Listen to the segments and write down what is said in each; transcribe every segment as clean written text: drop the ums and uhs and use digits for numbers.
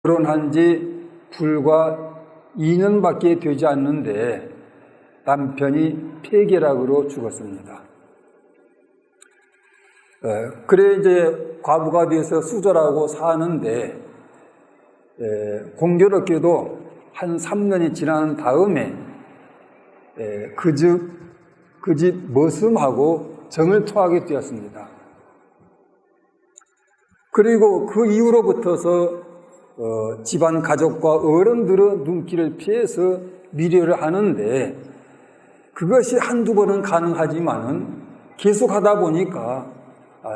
결혼한 지 불과 2년밖에 되지 않는데 남편이 폐결핵으로 죽었습니다. 그래 이제 과부가 돼서 수절하고 사는데 공교롭게도 한 3년이 지난 다음에 그 집 머슴하고 정을 토하게 되었습니다. 그리고 그 이후로부터서 집안 가족과 어른들의 눈길을 피해서 미려를 하는데 그것이 한두 번은 가능하지만은 계속 하다 보니까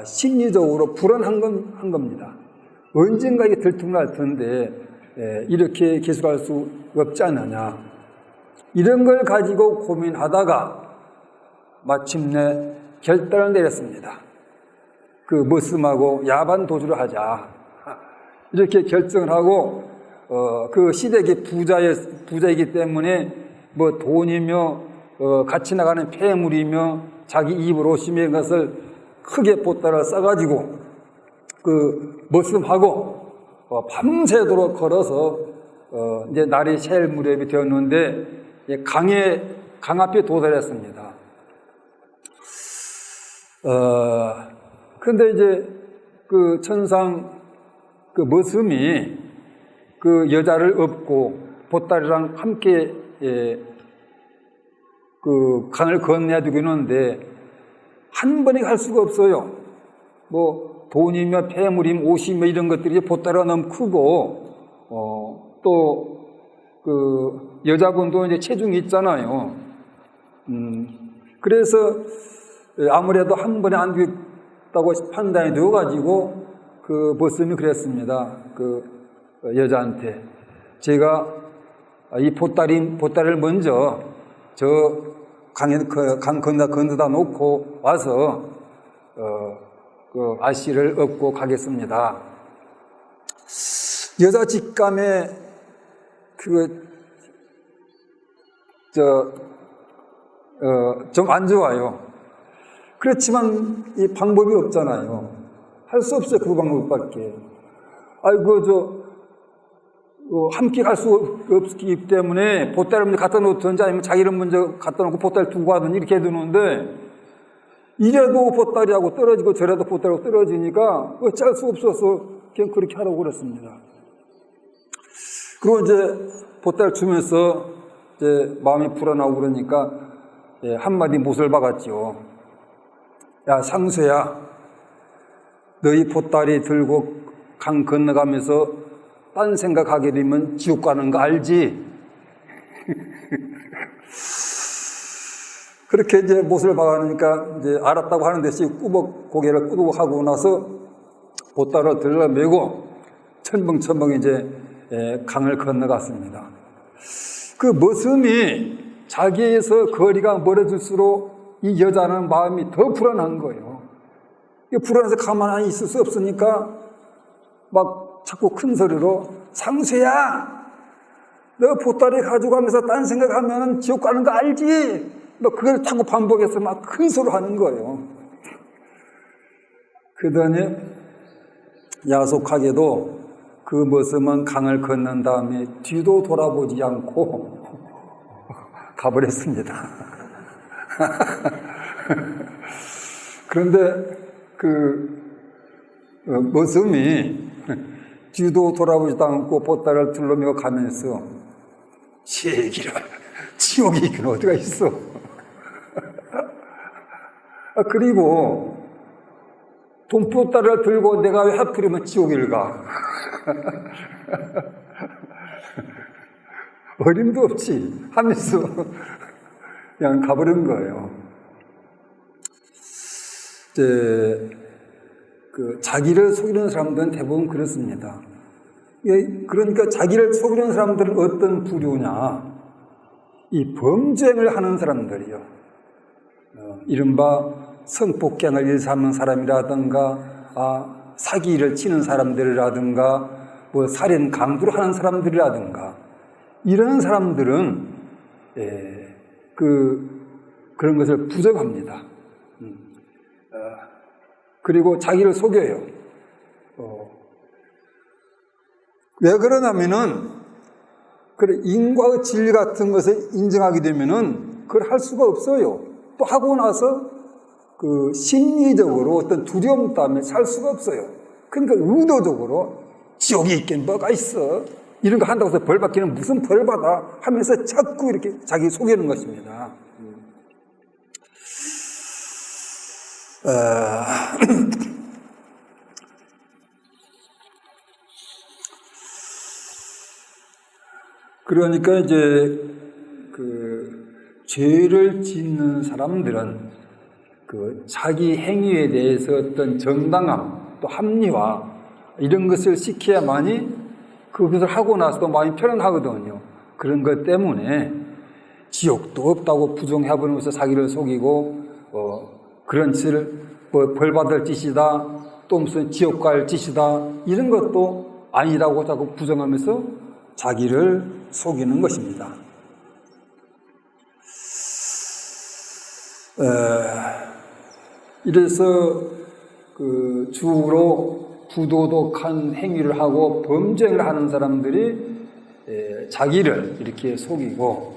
심리적으로 불안한 겁니다. 언젠가 이게 들통날 텐데 이렇게 계속할 수 없지 않느냐. 이런 걸 가지고 고민하다가 마침내 결단을 내렸습니다. 그 머슴하고 야반 도주를 하자. 이렇게 결정을 하고 그 시댁이 부자이기 때문에 뭐 돈이며 같이 나가는 폐물이며 자기 입으로 심은 것을 크게 보따리를 싸가지고 그 머슴하고 밤새도록 걸어서 이제 날이 새일 무렵이 되었는데 강 앞에 도달했습니다. 근데 이제 그 천상 그 머슴이 그 여자를 업고 보따리랑 함께 그 강을 건너야 되고 있는데 한 번에 갈 수가 없어요. 뭐 돈이며 폐물이며 옷이며 이런 것들이 보따리가 너무 크고 또 그 여자분도 이제 체중이 있잖아요. 그래서 아무래도 한 번에 안 되겠다고 판단이 되어가지고 그 머슴이 그랬습니다. 그 여자한테 제가 이 보따리를 먼저 저 강 건너다 놓고 와서 그 아씨를 업고 가겠습니다. 여자 직감에 좀 안 좋아요. 그렇지만 이 방법이 없잖아요. 할 수 없어요. 그 방법밖에. 함께 갈 수 없기 때문에 보따리를 먼저 갖다 놓든지 아니면 자기를 먼저 갖다 놓고 보따리 두고 가든지 이렇게 해두는데 이래도 보따리하고 떨어지고 저래도 보따리하고 떨어지니까 어쩔 수 없어서 그냥 그렇게 하라고 그랬습니다. 그리고 이제 보따리 주면서 이제 마음이 불안하고 그러니까 한마디 못을 박았죠. 야, 상수야, 너희 보따리 들고 강 건너가면서 딴 생각하게 되면 지옥 가는 거 알지? 그렇게 이제 못을 박아놓으니까 이제 알았다고 하는 듯이 고개를 꾸벅 하고 나서 보따리를 들러매고 첨벙첨벙 이제 강을 건너갔습니다. 그 머슴이 자기에서 거리가 멀어질수록 이 여자는 마음이 더 불안한 거예요. 불안해서 가만히 있을 수 없으니까 막 자꾸 큰 소리로 상수야, 너 보따리 가져가면서 딴 생각하면 지옥 가는 거 알지? 뭐 그걸 자꾸 반복해서 막 큰 소리로 하는 거예요. 그러더니 야속하게도 그 머슴은 강을 건넌 다음에 뒤도 돌아보지 않고 가버렸습니다. 그런데 그 머슴이 뒤도 돌아보지도 않고 보따리를 둘러매고 가면서 제기라 지옥이 있긴 어디가 있어. 그리고 돈보따리를 들고 내가 왜 하필이면 지옥을 가. 어림도 없지 하면서 그냥 가버린 거예요. 자기를 속이는 사람들은 대부분 그렇습니다. 그러니까 자기를 속이는 사람들은 어떤 부류냐? 이 범죄를 하는 사람들이요. 이른바 성폭행을 일삼는 사람이라든가, 사기를 치는 사람들이라든가, 뭐 살인 강도를 하는 사람들이라든가, 이런 사람들은 그런 것을 부정합니다. 그리고 자기를 속여요. 왜 그러냐면은, 그래, 인과의 진리 같은 것을 인정하게 되면은, 그걸 할 수가 없어요. 또 하고 나서, 심리적으로 어떤 두려움 때문에 살 수가 없어요. 그러니까 의도적으로, 지옥이 있긴 뭐가 있어. 이런 거 한다고 해서 벌 받기는 무슨 벌 받아. 하면서 자꾸 이렇게 자기 속이는 것입니다. 그러니까 이제 죄를 짓는 사람들은 자기 행위에 대해서 어떤 정당함 또 합리화 이런 것을 시켜야만이 그것을 하고 나서도 마음이 편안하거든요. 그런 것 때문에 지옥도 없다고 부정해버리면서 자기를 속이고 그런 짓을 벌 받을 짓이다 또 무슨 지옥 갈 짓이다 이런 것도 아니라고 자꾸 부정하면서 자기를 속이는 것입니다. 이래서 주로 부도덕한 행위를 하고 범죄를 하는 사람들이 자기를 이렇게 속이고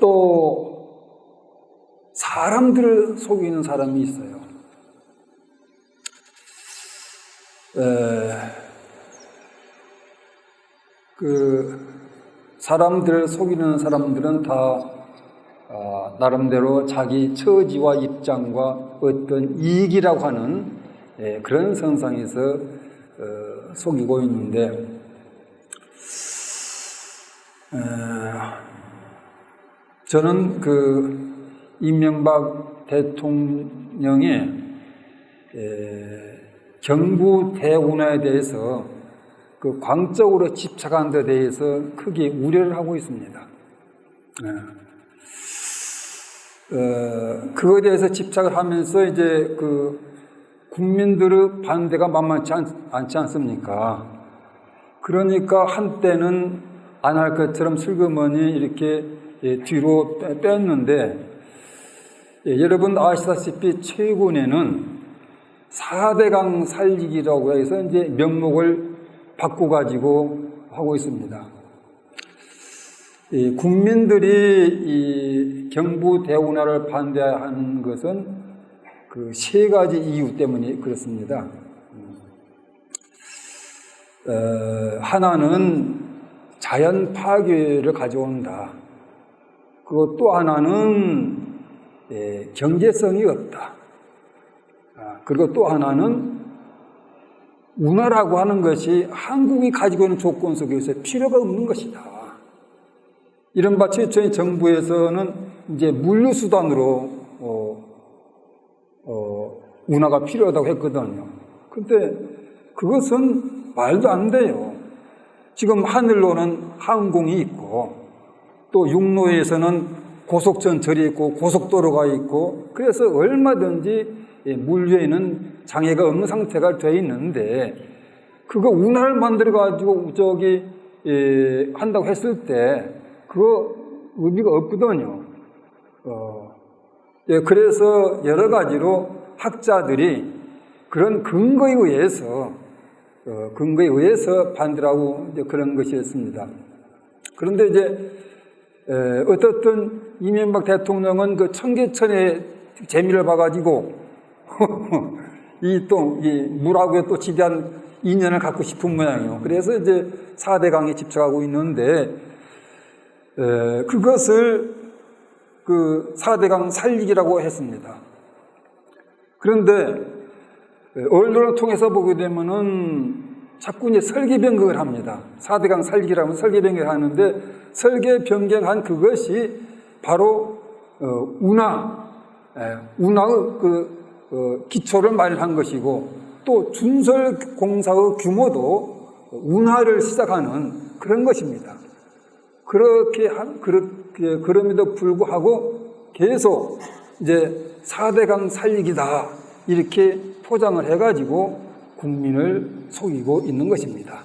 또 사람들을 속이는 사람이 있어요. 사람들을 속이는 사람들은 다 나름대로 자기 처지와 입장과 어떤 이익이라고 하는 그런 선상에서 속이고 있는데 저는 이명박 대통령의 경부 대운하에 대해서 광적으로 집착한 데 대해서 크게 우려를 하고 있습니다. 그거에 대해서 집착을 하면서 이제 국민들의 반대가 만만치 않지 않습니까? 그러니까 한때는 안 할 것처럼 슬그머니 이렇게 뒤로 뺐는데 여러분 아시다시피 최근에는 4대강 살리기라고 해서 이제 명목을 바꿔가지고 하고 있습니다. 국민들이 이 경부 대운하를 반대하는 것은 세 가지 이유 때문에 그렇습니다. 하나는 자연 파괴를 가져온다. 또 하나는 경제성이 없다. 그리고 또 하나는 운하라고 하는 것이 한국이 가지고 있는 조건 속에서 필요가 없는 것이다. 이른바 최초의 정부에서는 이제 물류수단으로 운하가 필요하다고 했거든요. 근데 그것은 말도 안 돼요. 지금 하늘로는 항공이 있고 또 육로에서는 고속전철이 있고 고속도로가 있고 그래서 얼마든지 물류에는 장애가 없는 상태가 되어 있는데 그거 운하를 만들어 가지고 한다고 했을 때 그거 의미가 없거든요. 그래서 여러 가지로 학자들이 그런 근거에 의해서 반대를 하고 그런 것이었습니다. 그런데 이제 어떻든 이명박 대통령은 청계천의 재미를 봐가지고 이 물하고 또 지대한 인연을 갖고 싶은 모양이에요. 그래서 이제 4대강에 집착하고 있는데 그것을 4대강 살리기라고 했습니다. 그런데 언론을 통해서 보게 되면은 자꾸 이제 설계 변경을 합니다. 4대강 살기라면 설계 변경을 하는데 설계 변경한 그것이 바로 운하의 기초를 마련한 것이고 또 준설 공사의 규모도 운하를 시작하는 그런 것입니다. 그럼에도 불구하고 계속 이제 4대강 살리기다 이렇게 포장을 해가지고 국민을 속이고 있는 것입니다.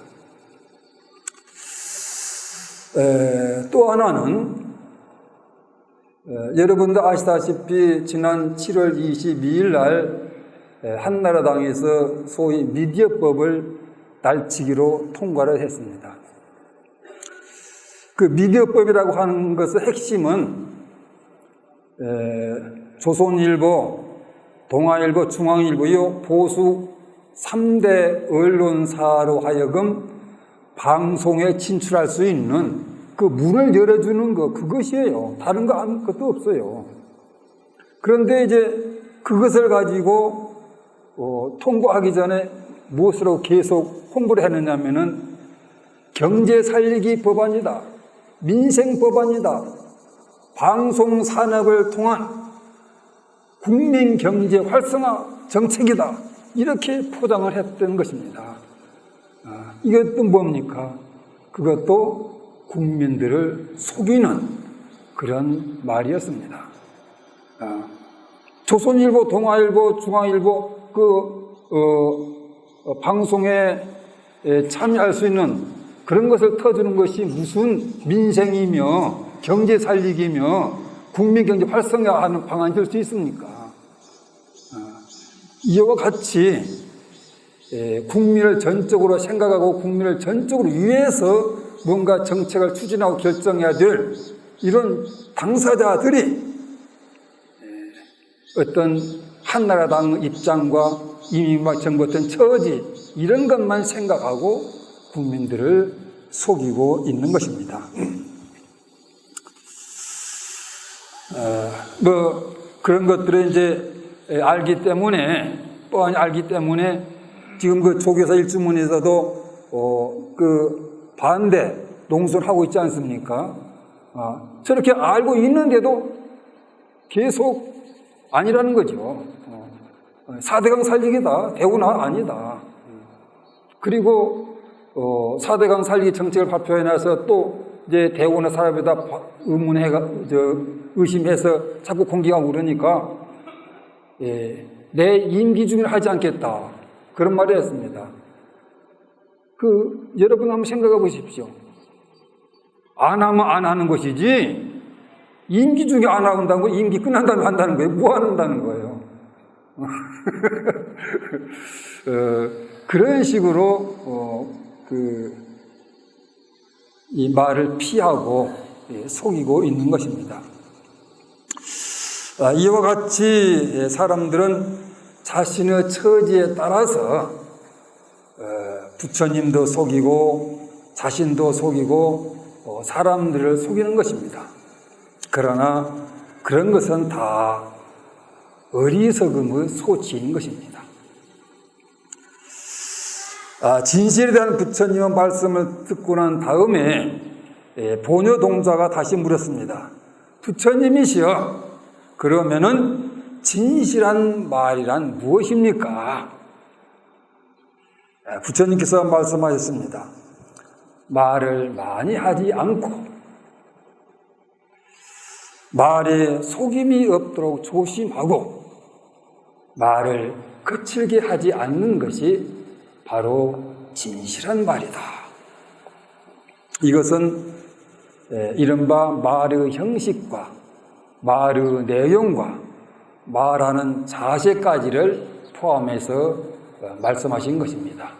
또 하나는 여러분도 아시다시피 지난 7월 22일 날 한나라당에서 소위 미디어법을 날치기로 통과를 했습니다. 그 미디어법이라고 하는 것의 핵심은 조선일보, 동아일보, 중앙일보 이 보수 3대 언론사로 하여금 방송에 진출할 수 있는 그 문을 열어주는 것, 그것이에요. 다른 거 아무것도 없어요. 그런데 이제 그것을 가지고 통과하기 전에 무엇으로 계속 홍보를 했느냐면은 경제 살리기 법안이다, 민생 법안이다, 방송 산업을 통한 국민 경제 활성화 정책이다, 이렇게 포장을 했던 것입니다. 이것도 뭡니까? 그것도 국민들을 속이는 그런 말이었습니다. 조선일보, 동아일보, 중앙일보 방송에 참여할 수 있는 그런 것을 터주는 것이 무슨 민생이며 경제 살리기며 국민 경제 활성화하는 방안이 될 수 있습니까? 이와 같이 국민을 전적으로 생각하고 국민을 전적으로 위해서 뭔가 정책을 추진하고 결정해야 될 이런 당사자들이 어떤 한나라당 입장과 이명박 정부 어떤 처지 이런 것만 생각하고 국민들을 속이고 있는 것입니다. 그런 것들을 이제 알기 때문에, 뻔히 알기 때문에 지금 그 조교사 일주문에서도 그 반대 농선하고 있지 않습니까? 저렇게 알고 있는데도 계속 아니라는 거죠. 4대강 살리기다, 대우나 아니다. 그리고 4대강 살리기 정책을 발표해놔서 또 이제 대우나 사업에다 의심해서 자꾸 공격하고 그러니까 내 임기 중에 하지 않겠다, 그런 말을 했습니다. 여러분 한번 생각해 보십시오. 안 하면 안 하는 것이지 임기 중에 안 한다는 거, 임기 끝난다면 한다는 거예요. 뭐 한다는 거예요. 그런 식으로 이 말을 피하고 속이고 있는 것입니다. 이와 같이 사람들은 자신의 처지에 따라서 부처님도 속이고 자신도 속이고 사람들을 속이는 것입니다. 그러나 그런 것은 다 어리석음의 소치인 것입니다. 진실에 대한 부처님의 말씀을 듣고 난 다음에 보녀 동자가 다시 물었습니다. 부처님이시여, 그러면은 진실한 말이란 무엇입니까? 부처님께서 말씀하셨습니다. 말을 많이 하지 않고 말에 속임이 없도록 조심하고 말을 거칠게 하지 않는 것이 바로 진실한 말이다. 이것은 이른바 말의 형식과 말의 내용과 말하는 자세까지를 포함해서 말씀하신 것입니다.